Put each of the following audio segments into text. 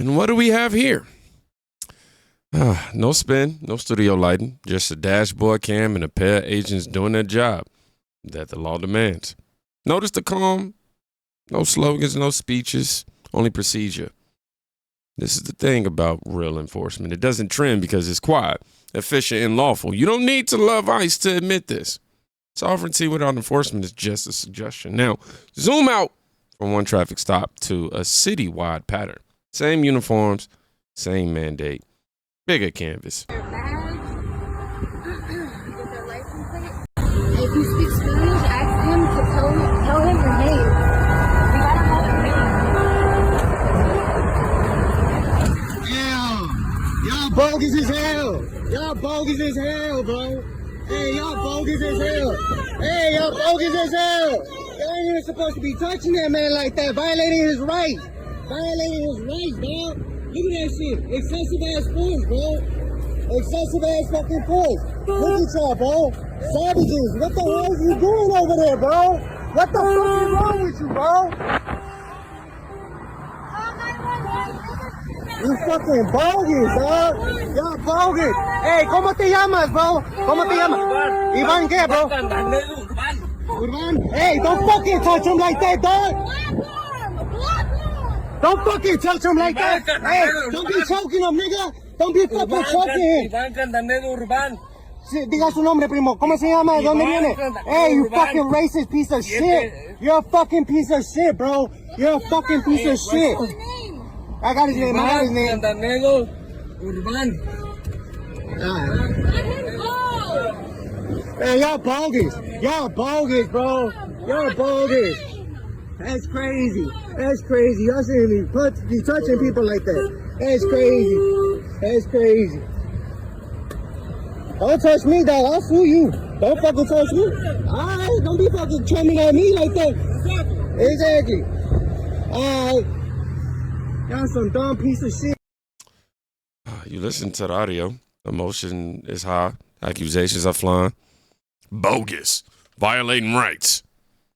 And what do we have here? No spin, no studio lighting, just a dashboard cam and a pair of agents doing their job that the law demands. Notice the calm, no slogans, no speeches, only procedure. This is the thing about real enforcement. It doesn't trend because it's quiet, efficient, and lawful. You don't need to love ICE to admit this. Sovereignty without enforcement is just a suggestion. Now, zoom out from one traffic stop to a citywide pattern. Same uniforms, same mandate, bigger canvas. Get their license plate. If you speak Spanish, ask him to tell him your name. We gotta know your name. Y'all bogus as hell. Y'all bogus as hell, bro. Hey, y'all bogus as hell. Hey, y'all bogus as hell. Y'all ain't even supposed to be touching that man like that, violating his rights. Violating his rights, dog. Look at that shit. Excessive ass force, bro. Excessive ass fucking force. Look at y'all, bro. Savages. What the hell are you doing over there, bro? What the fuck is wrong with you, bro? You fucking bogus, dog. Y'all bogus. Hey, ¿cómo te llamas, bro? ¿Cómo te llamas? Iván, ¿qué, bro? Urban. Hey, don't fucking touch him like that, dog. Don't fucking touch him like that. Hey, don't be choking him, nigga. Don't be fucking choking him. Iván Candanero Urbán. Sí, diga su nombre, primo. ¿Cómo se llama? ¿De dónde viene? Hey, you fucking racist piece of shit. You're a fucking piece of shit, bro. You're a fucking piece of shit. I got his name. I got his name. Candanero Urbán. Hey, y'all bogus. Y'all bogus, bro. Y'all bogus. That's crazy. That's crazy. Y'all shouldn't be touching people like that. That's crazy. That's crazy. Don't touch me, dog. I'll sue you. Don't fucking touch me. Alright, don't be fucking chumming at me like that. Exactly. Alright. Y'all some dumb piece of shit. You listen to the audio. Emotion is high. Accusations are flying. Bogus. Violating rights.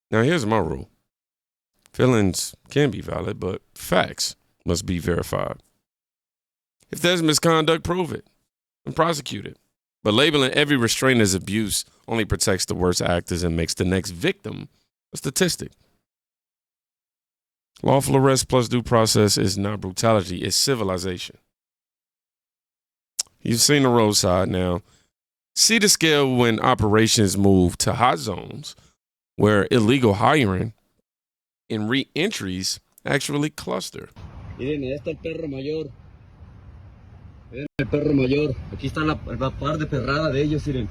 Now, here's my rule. Feelings can be valid, but facts must be verified. If there's misconduct, prove it and prosecute it. But labeling every restraint as abuse only protects the worst actors and makes the next victim a statistic. Lawful arrest plus due process is not brutality, it's civilization. You've seen the roadside now. See the scale when operations move to hot zones where illegal hiring and re-entries actually cluster. Miren, ahí está el perro mayor. Miren el perro mayor. Aquí está la par de perrada de ellos, miren.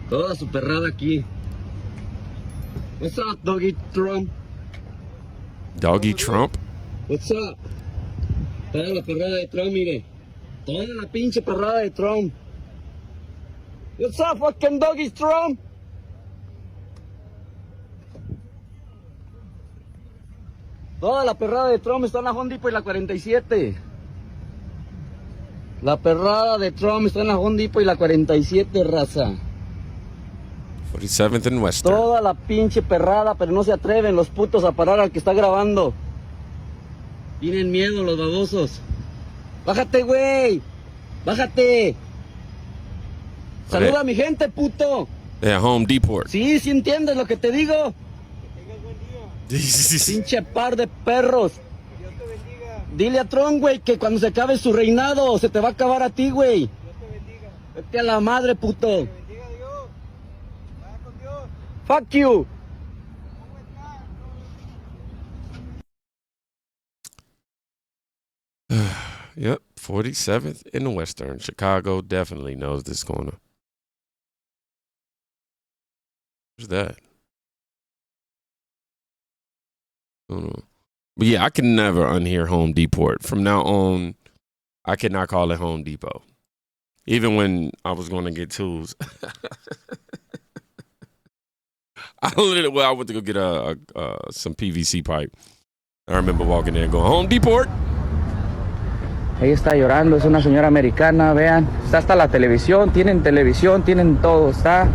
Toda su perrada aquí. What's up, Doggy Trump? Doggy Trump? What's up? Toda la perrada de Trump, mire. Toda la pinche perrada de Trump. What's up, fucking Doggy Trump? Toda la perrada de Trump está en la Home Depot y la 47. La perrada de Trump está en la Home Depot y la 47, raza. 47th and Western. Toda la pinche perrada, pero no se atreven los putos a parar al que está grabando. Tienen miedo los babosos. Bájate, güey. Bájate. Saluda a mi gente, puto. Home Depot. Sí, sí entiendes lo que te digo. Pinche par de perros. Dios te bendiga. Dile a Trump, güey, que cuando se acabe su reinado, se te va a acabar a ti, güey. Dios te bendiga. Vete a la madre, puto. Te bendiga Dios. Vaya con Dios. Fuck you. Yep, 47th in the Western. Chicago definitely knows this corner. What's that? I don't know. But yeah, I can never unhear Home Depot. From now on, I cannot call it Home Depot. Even when I was going to get tools. I went to go get some PVC pipe. I remember walking there and going, Home Depot. Ella está llorando, es una señora americana, vean. Está hasta la televisión, tienen todo, está.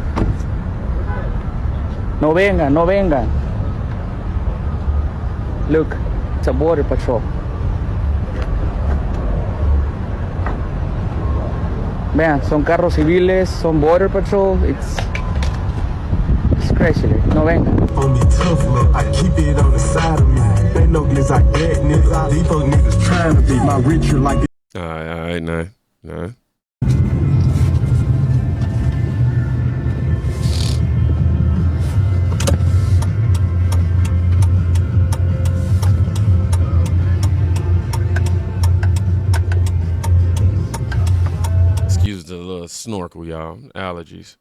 No vengan, no vengan. Look, it's a border patrol. Vean, son carros civiles, son border patrol. It's crazy. No vengan. On me tough love, I keep it on the side of me. They know this I get niggas. These fuck niggas trying to be my richer like it. All right, nah. Excuse the little snorkel, y'all. Allergies.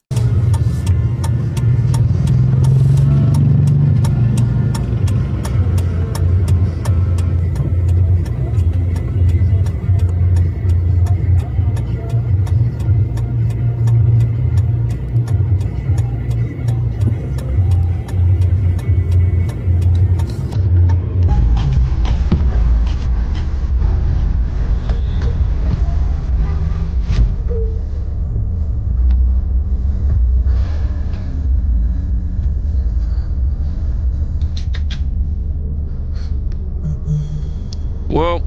Well,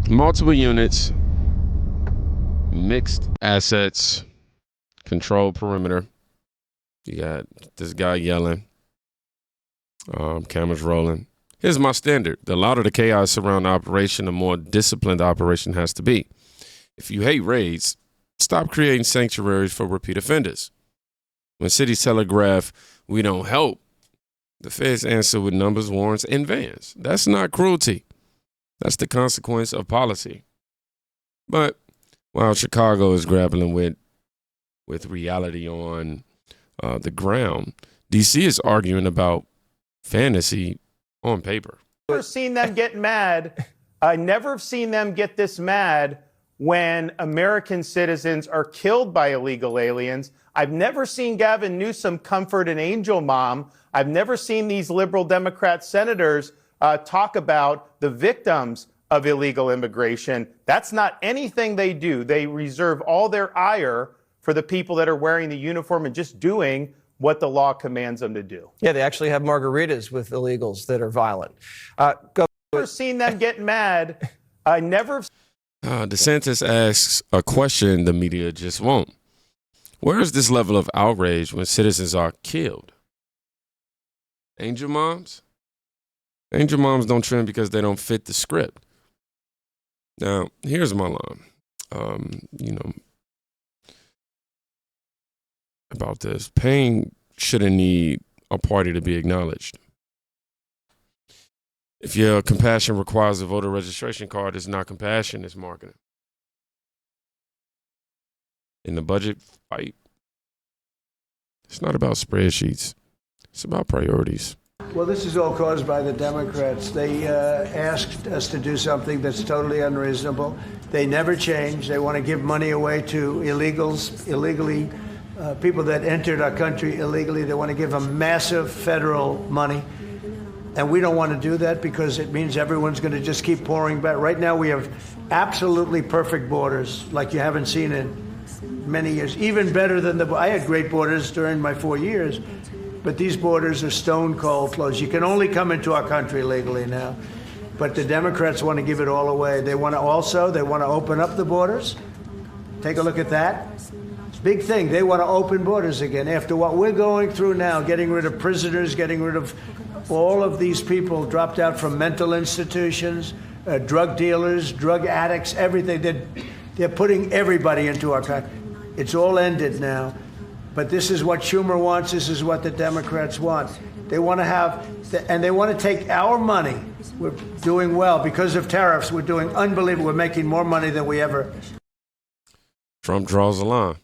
multiple units, mixed assets, control perimeter. You got this guy yelling, cameras rolling. Here's my standard. The louder the chaos around the operation, the more disciplined the operation has to be. If you hate raids, stop creating sanctuaries for repeat offenders. When cities telegraph, we don't help, the feds answer with numbers, warrants, and vans. That's not cruelty. That's the consequence of policy. But while Chicago is grappling with reality on the ground, D.C. is arguing about fantasy on paper. I've never seen them get mad. I never have seen them get this mad when American citizens are killed by illegal aliens. I've never seen Gavin Newsom comfort an angel mom. I've never seen these liberal Democrat senators talk about the victims of illegal immigration. That's not anything they do. They reserve all their ire for the people that are wearing the uniform and just doing what the law commands them to do. Yeah, they actually have margaritas with illegals that are violent. I've never seen them get mad. I never. DeSantis asks a question the media just won't. Where is this level of outrage when citizens are killed? Angel moms? Angel moms don't trend because they don't fit the script. Now, here's my line. About this. Pain shouldn't need a party to be acknowledged. If your compassion requires a voter registration card, it's not compassion, it's marketing. In the budget fight, it's not about spreadsheets. It's about priorities. Well, this is all caused by the Democrats. They asked us to do something that's totally unreasonable. They never change. They want to give money away to illegals, illegally, people that entered our country illegally. They want to give them massive federal money. And we don't want to do that because it means everyone's going to just keep pouring back. Right now, we have absolutely perfect borders like you haven't seen in many years. Even better than I had great borders during my 4 years. But these borders are stone cold closed. You can only come into our country legally now. But the Democrats want to give it all away. They want to open up the borders. Take a look at that. Big thing. They want to open borders again. After what we're going through now, getting rid of prisoners, getting rid of all of these people dropped out from mental institutions, drug dealers, drug addicts, everything. They're putting everybody into our country. It's all ended now. But this is what Schumer wants. This is what the Democrats want. They want to have, and they want to take our money. We're doing well because of tariffs. We're doing unbelievable. We're making more money than we ever. Trump draws a line.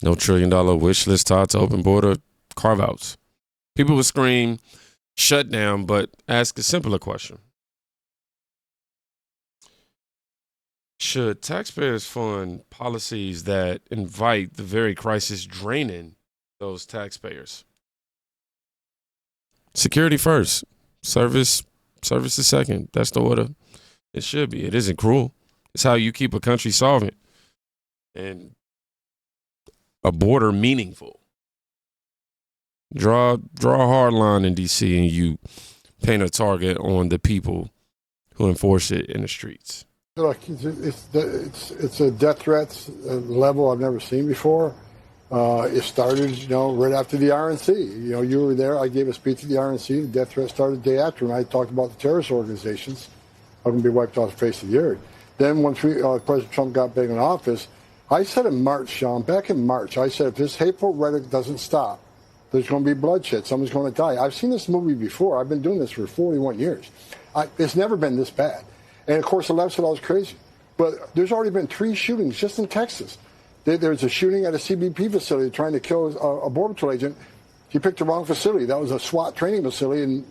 No $1 trillion wish list tied to open border carve-outs. People would scream, shut down, but ask a simpler question. Should taxpayers fund policies that invite the very crisis draining those taxpayers? Security first, service is second. That's the order it should be. It isn't cruel. It's how you keep a country solvent and a border meaningful. Draw a hard line in D.C. and you paint a target on the people who enforce it in the streets. Look, it's a death threats level I've never seen before. It started, right after the RNC. You were there. I gave a speech at the RNC. The death threat started the day after, and I talked about the terrorist organizations. I'm going to be wiped off the face of the earth. Then once President Trump got back in office, I said in March, Sean, back in March, I said if this hateful rhetoric doesn't stop, there's going to be bloodshed. Someone's going to die. I've seen this movie before. I've been doing this for 41 years. It's never been this bad. And, of course, the left said I was crazy. But there's already been 3 shootings just in Texas. There's a shooting at a CBP facility trying to kill a Border Patrol agent. He picked the wrong facility. That was a SWAT training facility, and,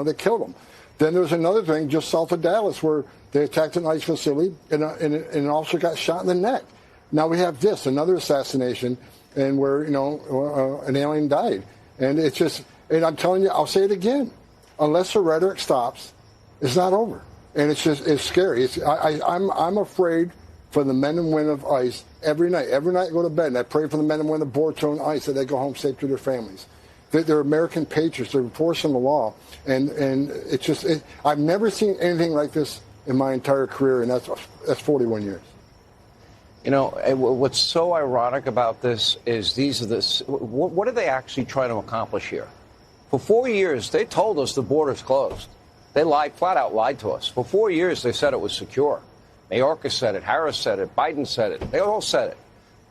they killed him. Then there was another thing just south of Dallas where they attacked an ICE facility, and an officer got shot in the neck. Now we have this, another assassination, and where, an alien died. And it's just, and I'm telling you, I'll say it again, unless the rhetoric stops, it's not over. And it's scary. I'm afraid for the men and women of ICE every night. Every night I go to bed and I pray for the men and women of Border Patrol and ICE that they go home safe to their families. They're American patriots. They're enforcing the law. And it's just, I've never seen anything like this in my entire career, and that's 41 years. What's so ironic about this is what are they actually trying to accomplish here? For 4 years, they told us the border's closed. They flat out lied to us. For 4 years, they said it was secure. Mayorkas said it. Harris said it. Biden said it. They all said it.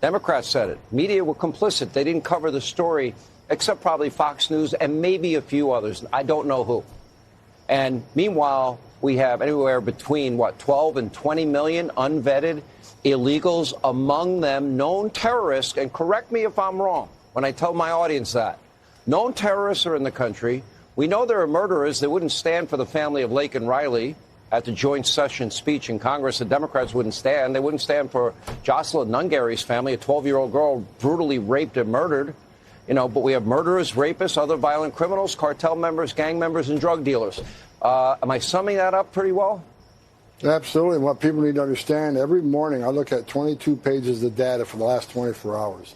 Democrats said it. Media were complicit. They didn't cover the story, except probably Fox News and maybe a few others. I don't know who. And meanwhile, we have anywhere between, 12 and 20 million unvetted illegals, among them known terrorists. And correct me if I'm wrong when I tell my audience that. Known terrorists are in the country. We know there are murderers that wouldn't stand for the family of Lake and Riley at the joint session speech in Congress. The Democrats wouldn't stand. They wouldn't stand for Jocelyn Nungary's family, a 12-year-old girl brutally raped and murdered. But we have murderers, rapists, other violent criminals, cartel members, gang members, and drug dealers. Am I summing that up pretty well? Absolutely. What people need to understand, every morning I look at 22 pages of data for the last 24 hours.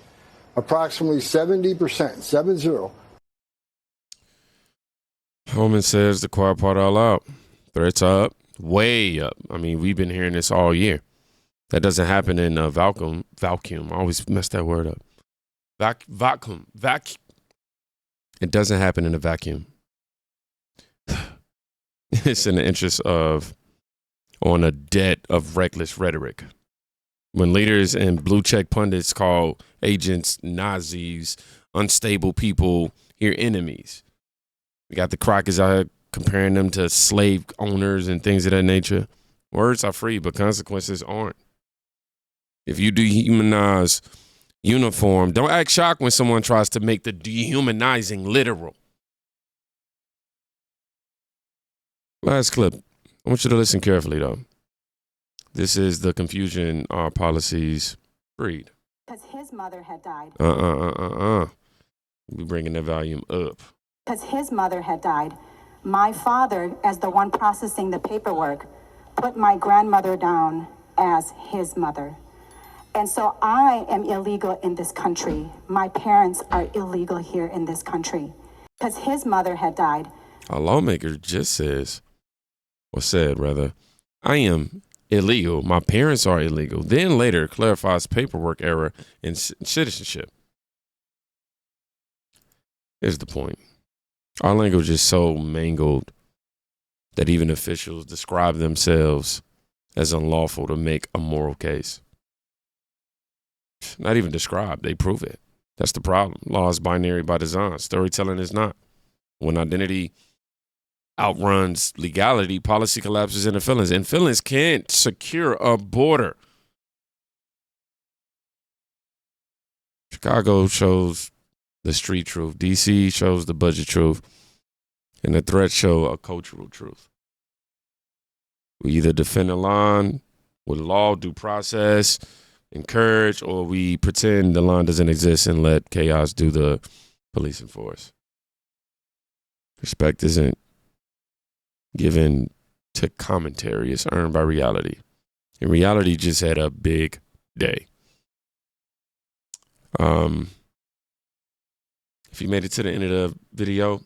Approximately 70%, 70. Homan says the quiet part all out. Threats are up, way up. I mean, we've been hearing this all year. That doesn't happen in a vacuum. I always mess that word up. Vacuum. It doesn't happen in a vacuum. It's in the interest of, on a debt of reckless rhetoric. When leaders and blue check pundits call agents Nazis, unstable people, your enemies. We got the Crockers out here comparing them to slave owners and things of that nature. Words are free, but consequences aren't. If you dehumanize uniform, don't act shocked when someone tries to make the dehumanizing literal. Last clip. I want you to listen carefully, though. This is the confusion our policies breed. Because his mother had died. We're bringing the volume up. Because his mother had died. My father, as the one processing the paperwork, put my grandmother down as his mother. And so I am illegal in this country. My parents are illegal here in this country. Because his mother had died. A lawmaker just said, I am illegal. My parents are illegal. Then later clarifies paperwork error in citizenship. Here's the point. Our language is so mangled that even officials describe themselves as unlawful to make a moral case. Not even describe, they prove it. That's the problem. Law is binary by design. Storytelling is not. When identity outruns legality, policy collapses into feelings, and feelings can't secure a border. Chicago shows the street truth. DC shows the budget truth. And the threats show a cultural truth. We either defend the line with law, due process, encourage, or we pretend the line doesn't exist and let chaos do the policing for us. Respect isn't given to commentary. It's earned by reality. And reality just had a big day. If you made it to the end of the video,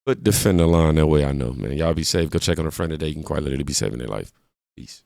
but defend the line that way. I know, man. Y'all be safe. Go check on a friend today. You can quite literally be saving their life. Peace.